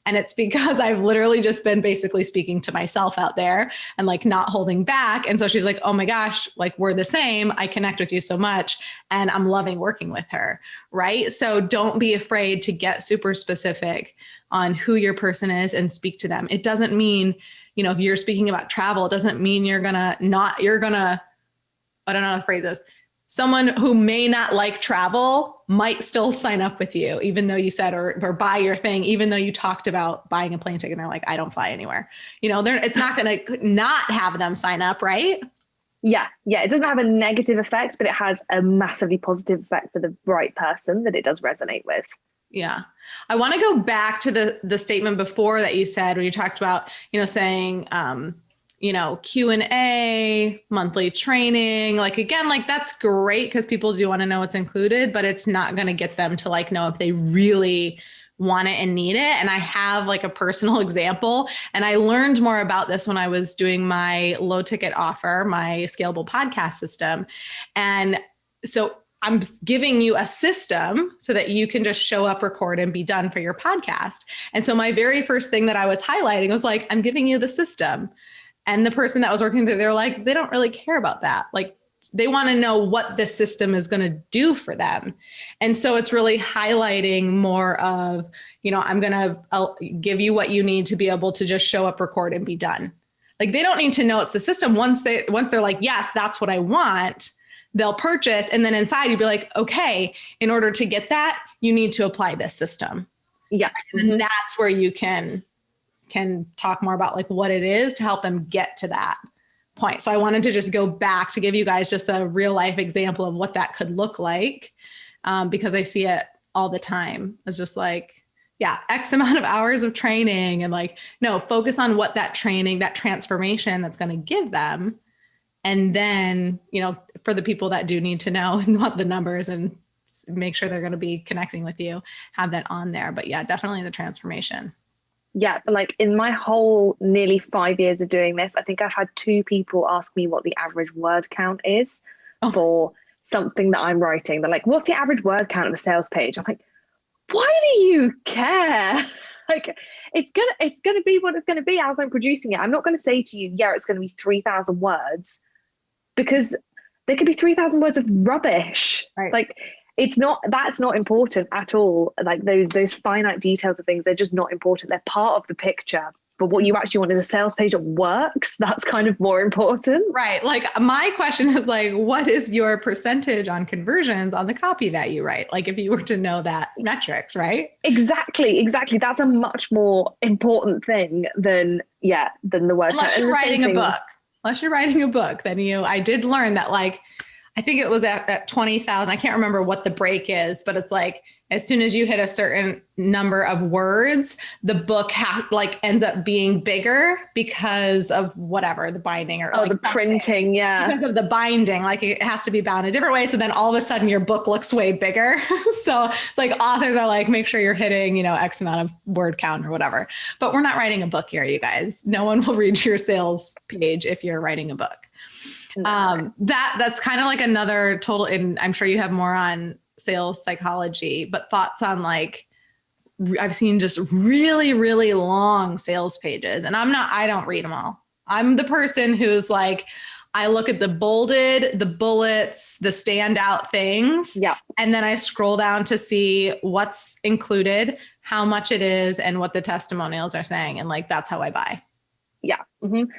And it's because I've literally just been basically speaking to myself out there and like not holding back. And so she's like, oh my gosh, like we're the same. I connect with you so much and I'm loving working with her. Right. So don't be afraid to get super specific on who your person is and speak to them. It doesn't mean, if you're speaking about travel, it doesn't mean I don't know how the phrase is. Someone who may not like travel might still sign up with you, even though you said, or buy your thing, even though you talked about buying a plane ticket and they're like, I don't fly anywhere. It's not going to not have them sign up, right? Yeah. It doesn't have a negative effect, but it has a massively positive effect for the right person that it does resonate with. Yeah. I want to go back to the statement before that you said, when you talked about, saying, Q&A, monthly training, again, that's great because people do want to know what's included, but it's not going to get them to know if they really want it and need it. And I have a personal example, and I learned more about this when I was doing my low ticket offer, my scalable podcast system. And so I'm giving you a system so that you can just show up, record, and be done for your podcast. And so my very first thing that I was highlighting was I'm giving you the system. And the person that was working there, they're like, they don't really care about that. They want to know what this system is going to do for them. And so it's really highlighting more of, I'll give you what you need to be able to just show up, record, and be done. They don't need to know it's the system. Once they're like, yes, that's what I want, they'll purchase. And then inside you'd be like, okay, in order to get that, you need to apply this system. Yeah. And that's where you can talk more about what it is to help them get to that point. So I wanted to just go back to give you guys just a real life example of what that could look like. Because I see it all the time. It's just X amount of hours of training and no, focus on what that training, that transformation that's going to give them. And then, for the people that do need to know and want the numbers and make sure they're going to be connecting with you, have that on there. But yeah, definitely the transformation. Yeah, but in my whole nearly 5 years of doing this, I think I've had 2 people ask me what the average word count is for something that I'm writing. They're like, what's the average word count of a sales page? I'm like, why do you care? It's gonna be what it's gonna be as I'm producing it. I'm not gonna say to you, yeah, it's gonna be 3,000 words, because there could be 3,000 words of rubbish. Right. That's not important at all. Those finite details of things, they're just not important. They're part of the picture. But what you actually want is a sales page that works. That's kind of more important. Right. My question is what is your percentage on conversions on the copy that you write? If you were to know that metrics, right? Exactly. That's a much more important thing than the word. Unless you're writing a book, then I did learn that I think it was at 20,000. I can't remember what the break is, but it's as soon as you hit a certain number of words, the book ends up being bigger because of whatever, the binding or the printing. Yeah. Because of the binding, it has to be bound a different way. So then all of a sudden your book looks way bigger. So it's authors are make sure you're hitting, X amount of word count or whatever, but we're not writing a book here, you guys. No one will read your sales page if you're writing a book. That's kind of another total, and I'm sure you have more on sales psychology, but thoughts on I've seen just really, really long sales pages, and I don't read them all. I'm the person who's I look at the bolded, the bullets, the standout things. Yeah. And then I scroll down to see what's included, how much it is, and what the testimonials are saying. And that's how I buy. Yeah. Mm-hmm.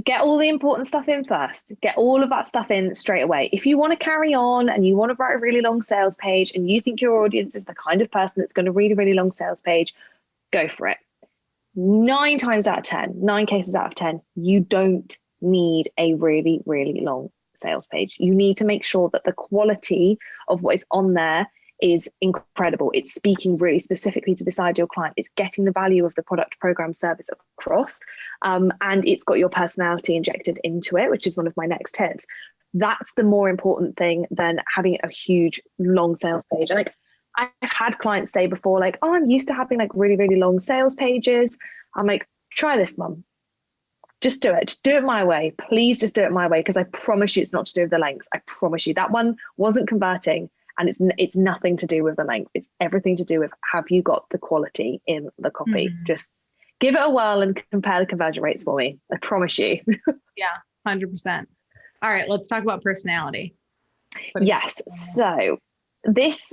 Get all the important stuff in first. Get all of that stuff in straight away. If you want to carry on and you want to write a really long sales page and you think your audience is the kind of person that's going to read a really long sales page, go for it. 9 cases out of 10, you don't need a really, really long sales page. You need to make sure that the quality of what is on there is incredible. It's speaking really specifically to this ideal client. It's getting the value of the product, program, service across. And it's got your personality injected into it, which is one of my next tips. That's the more important thing than having a huge long sales page. And I've had clients say before, oh, I'm used to having really, really long sales pages. I'm like, try this, mum. Just do it. Just do it my way. Please just do it my way. Because I promise you it's not to do with the length. I promise you that one wasn't converting. And it's nothing to do with the length. It's everything to do with, have you got the quality in the copy? Just give it a whirl and compare the conversion rates for me. I promise you. Yeah, 100%. All right, let's talk about personality. Yes. So this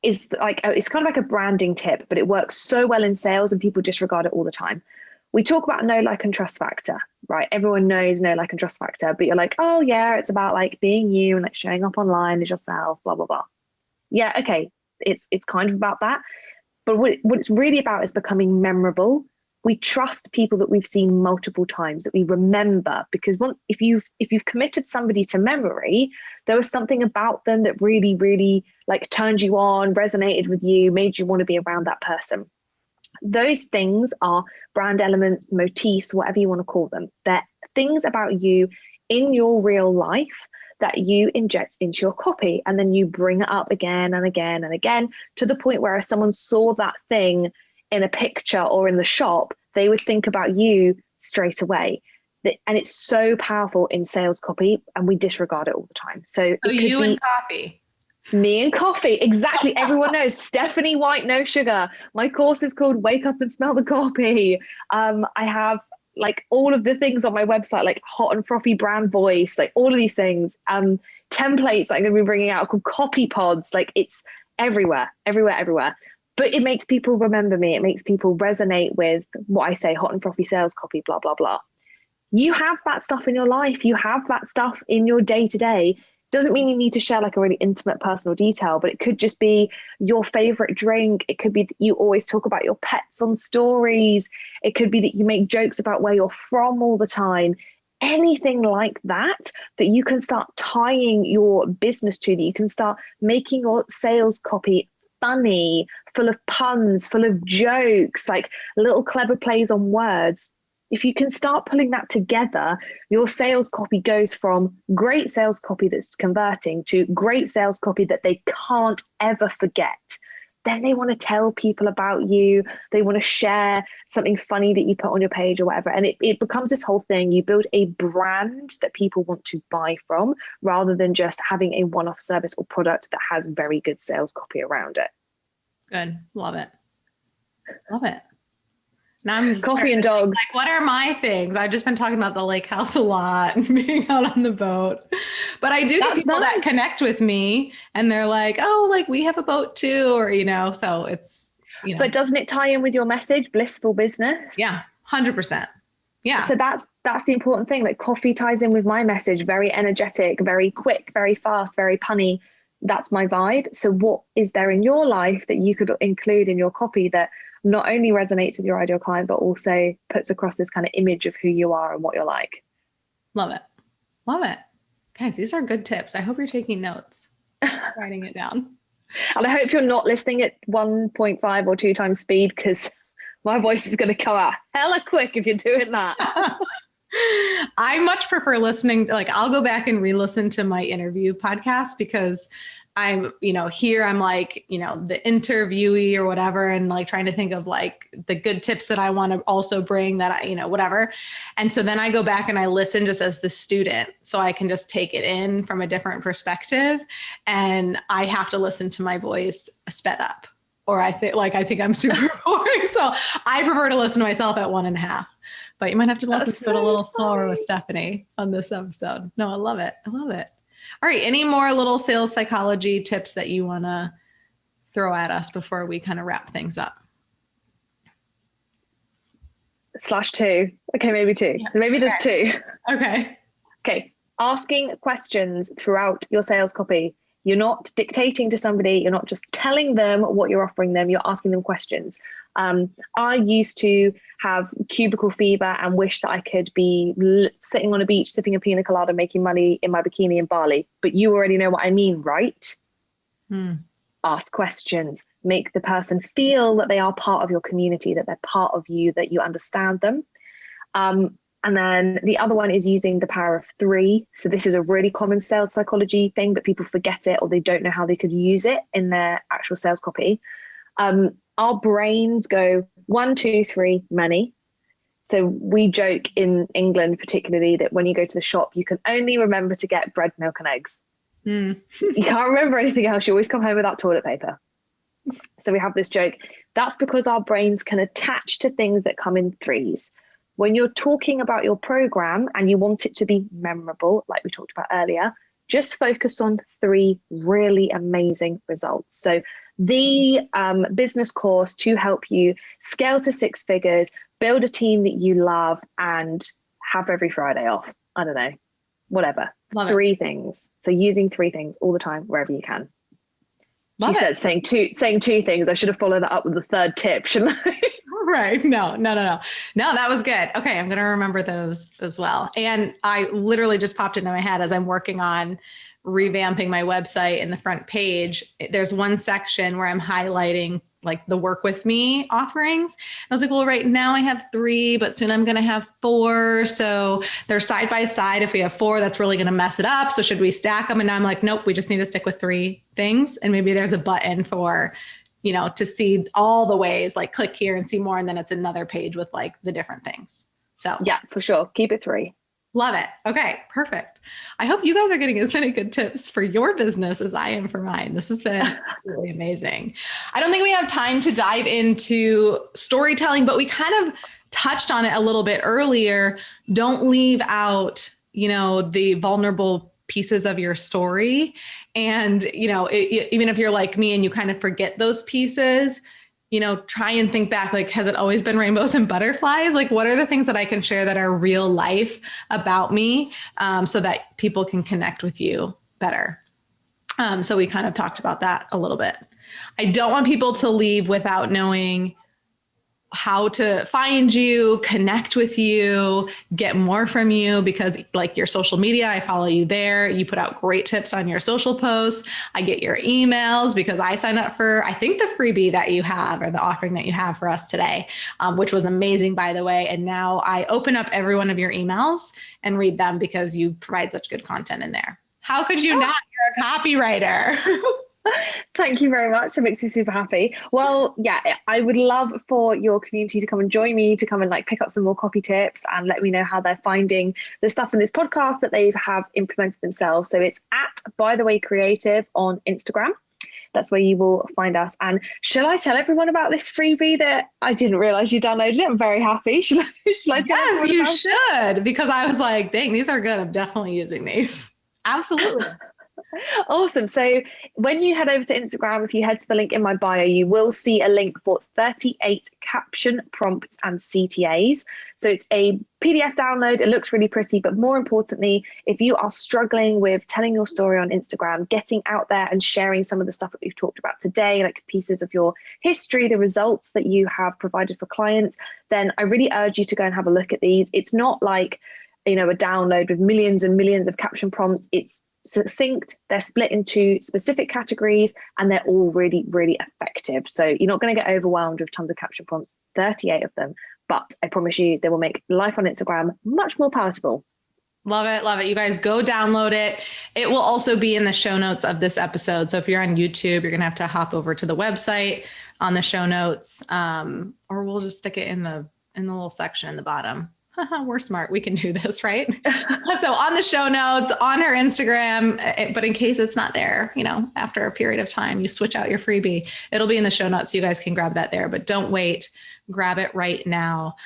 is like, it's kind of like a branding tip, but it works so well in sales and people disregard it all the time. We talk about know, like, and trust factor, right? Everyone knows know, like, and trust factor, but you're like, oh yeah, it's about like being you and like showing up online as yourself, blah, blah, blah. Yeah. Okay. It's kind of about that. But what it's really about is becoming memorable. We trust people that we've seen multiple times, that we remember, because if you've committed somebody to memory, there was something about them that really, really like turned you on, resonated with you, made you want to be around that person. Those things are brand elements, motifs, whatever you want to call them. They're things about you in your real life that you inject into your copy, and then you bring it up again and again and again, to the point where if someone saw that thing in a picture or in the shop, they would think about you straight away. And it's so powerful in sales copy, and we disregard it all the time. So you and coffee. Me and coffee, exactly. Everyone knows Stephanie White, no sugar. My course is called Wake Up and Smell the Coffee. I have like all of the things on my website, like hot and frothy brand voice, like all of these things, templates that I'm going to be bringing out called copy pods. Like it's everywhere. But it makes people remember me. It makes people resonate with what I say, hot and frothy sales copy, blah, blah, blah. You have that stuff in your life. You have that stuff in your day to day. Doesn't mean you need to share like a really intimate personal detail, but it could just be your favorite drink. It could be that you always talk about your pets on stories. It could be that you make jokes about where you're from all the time. Anything like that you can start tying your business to, that you can start making your sales copy funny, full of puns, full of jokes, like little clever plays on words. If you can start pulling that together, your sales copy goes from great sales copy that's converting to great sales copy that they can't ever forget. Then they want to tell people about you. They want to share something funny that you put on your page or whatever. And it becomes this whole thing. You build a brand that people want to buy from, rather than just having a one-off service or product that has very good sales copy around it. Good. Love it. Love it. Now I'm just coffee and dogs. Like, what are my things? I've just been talking about the lake house a lot and being out on the boat. But I do get people that connect with me and they're like, oh, like we have a boat too, or, so it's, But doesn't it tie in with your message, blissful business? Yeah, 100%. Yeah. So that's the important thing. Like coffee ties in with my message, very energetic, very quick, very fast, very punny. That's my vibe. So what is there in your life that you could include in your copy that not only resonates with your ideal client, but also puts across this kind of image of who you are and what you're like? Love it. Love it. Guys, these are good tips. I hope you're taking notes, writing it down. And I hope you're not listening at 1.5 or 2 times speed, because my voice is going to come out hella quick if you're doing that. I much prefer listening, like I'll go back and re-listen to my interview podcast, because I'm, here I'm like, the interviewee or whatever, and like trying to think of like the good tips that I want to also bring that I, whatever. And so then I go back and I listen just as the student, so I can just take it in from a different perspective. And I have to listen to my voice sped up, or I think I'm super boring. So I prefer to listen to myself at 1.5. But you might have to listen to it a little slower with Stephanie on this episode. No, I love it. I love it. All right. Any more little sales psychology tips that you want to throw at us before we kind of wrap things up? /2. Okay, maybe 2. Yeah. Maybe there's 2. Okay. Asking questions throughout your sales copy. You're not dictating to somebody. You're not just telling them what you're offering them. You're asking them questions. I used to have cubicle fever and wish that I could be sitting on a beach, sipping a pina colada, making money in my bikini in Bali. But you already know what I mean, right? Ask questions. Make the person feel that they are part of your community, that they're part of you, that you understand them. And then the other one is using the power of 3. So this is a really common sales psychology thing, but people forget it, or they don't know how they could use it in their actual sales copy. Our brains go 1, 2, 3, many. So we joke in England, particularly, that when you go to the shop, you can only remember to get bread, milk and eggs. Mm. You can't remember anything else. You always come home without toilet paper. So we have this joke. That's because our brains can attach to things that come in threes. When you're talking about your program and you want it to be memorable, like we talked about earlier, just focus on 3 really amazing results. So the business course to help you scale to 6 figures, build a team that you love, and have every Friday off. I don't know, whatever. Love 3 things. So using 3 things all the time, wherever you can. Love she it. said saying 2 things. I should have followed that up with the 3rd tip, shouldn't I? Right. No, that was good. Okay. I'm going to remember those as well. And I literally just popped into my head as I'm working on revamping my website in the front page. There's one section where I'm highlighting like the work with me offerings. I was like, well, right now I have 3, but soon I'm going to have 4. So they're side by side. If we have 4, that's really going to mess it up. So should we stack them? And now I'm like, nope, we just need to stick with 3 things. And maybe there's a button for, to see all the ways, like click here and see more. And then it's another page with like the different things. So yeah, for sure. Keep it 3. Love it. Okay, perfect. I hope you guys are getting as many good tips for your business as I am for mine. This has been absolutely amazing. I don't think we have time to dive into storytelling, but we kind of touched on it a little bit earlier. Don't leave out, the vulnerable pieces of your story. And, even if you're like me and you kind of forget those pieces, try and think back, like, has it always been rainbows and butterflies? Like, what are the things that I can share that are real life about me, so that people can connect with you better? So we kind of talked about that a little bit. I don't want people to leave without knowing how to find you, connect with you, get more from you, because like your social media, I follow you there. You put out great tips on your social posts. I get your emails because I signed up for, I think, the freebie that you have, or the offering that you have for us today, which was amazing, by the way. And now I open up every one of your emails and read them because you provide such good content in there. How could you not? You're a copywriter. Thank you very much. It makes me super happy. Well, yeah, I would love for your community to come and join me, to come and pick up some more copy tips and let me know how they're finding the stuff in this podcast that they have implemented themselves. So it's at By the Way Creative on Instagram. That's where you will find us. And shall I tell everyone about this freebie that I didn't realize you downloaded it? I'm very happy. Shall I tell Yes, you should, because I was like, dang, these are good. I'm definitely using these. Absolutely. Awesome. So when you head over to Instagram, if you head to the link in my bio, you will see a link for 38 caption prompts and CTAs. So it's a PDF download. It looks really pretty, but more importantly, if you are struggling with telling your story on Instagram, getting out there and sharing some of the stuff that we've talked about today, like pieces of your history, the results that you have provided for clients, then I really urge you to go and have a look at these. It's not like, a download with millions and millions of caption prompts. It's succinct, they're split into specific categories, and they're all really, really effective. So you're not going to get overwhelmed with tons of caption prompts, 38 of them, but I promise you they will make life on Instagram much more palatable. Love it. Love it. You guys go download it. It will also be in the show notes of this episode. So if you're on YouTube, you're going to have to hop over to the website on the show notes, or we'll just stick it in the little section in the bottom. We're smart. We can do this, right? So on the show notes, on her Instagram, but in case it's not there, after a period of time, you switch out your freebie, it'll be in the show notes. So you guys can grab that there, but don't wait, grab it right now.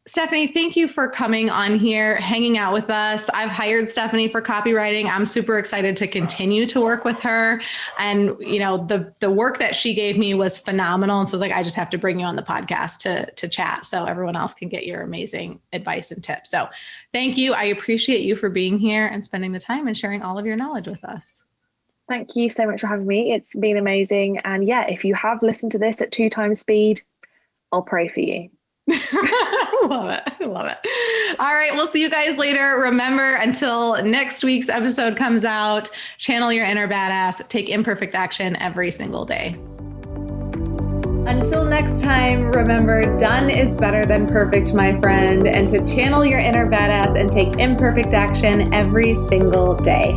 Stephanie, thank you for coming on here, hanging out with us. I've hired Stephanie for copywriting. I'm super excited to continue to work with her. And, the work that she gave me was phenomenal. And so I was like, I just have to bring you on the podcast to chat so everyone else can get your amazing advice and tips. So thank you. I appreciate you for being here and spending the time and sharing all of your knowledge with us. Thank you so much for having me. It's been amazing. And yeah, if you have listened to this at 2 times speed, I'll pray for you. Love it. Love it. All right. We'll see you guys later. Remember, until next week's episode comes out, channel your inner badass, take imperfect action every single day. Until next time, remember, done is better than perfect, my friend, and to channel your inner badass and take imperfect action every single day.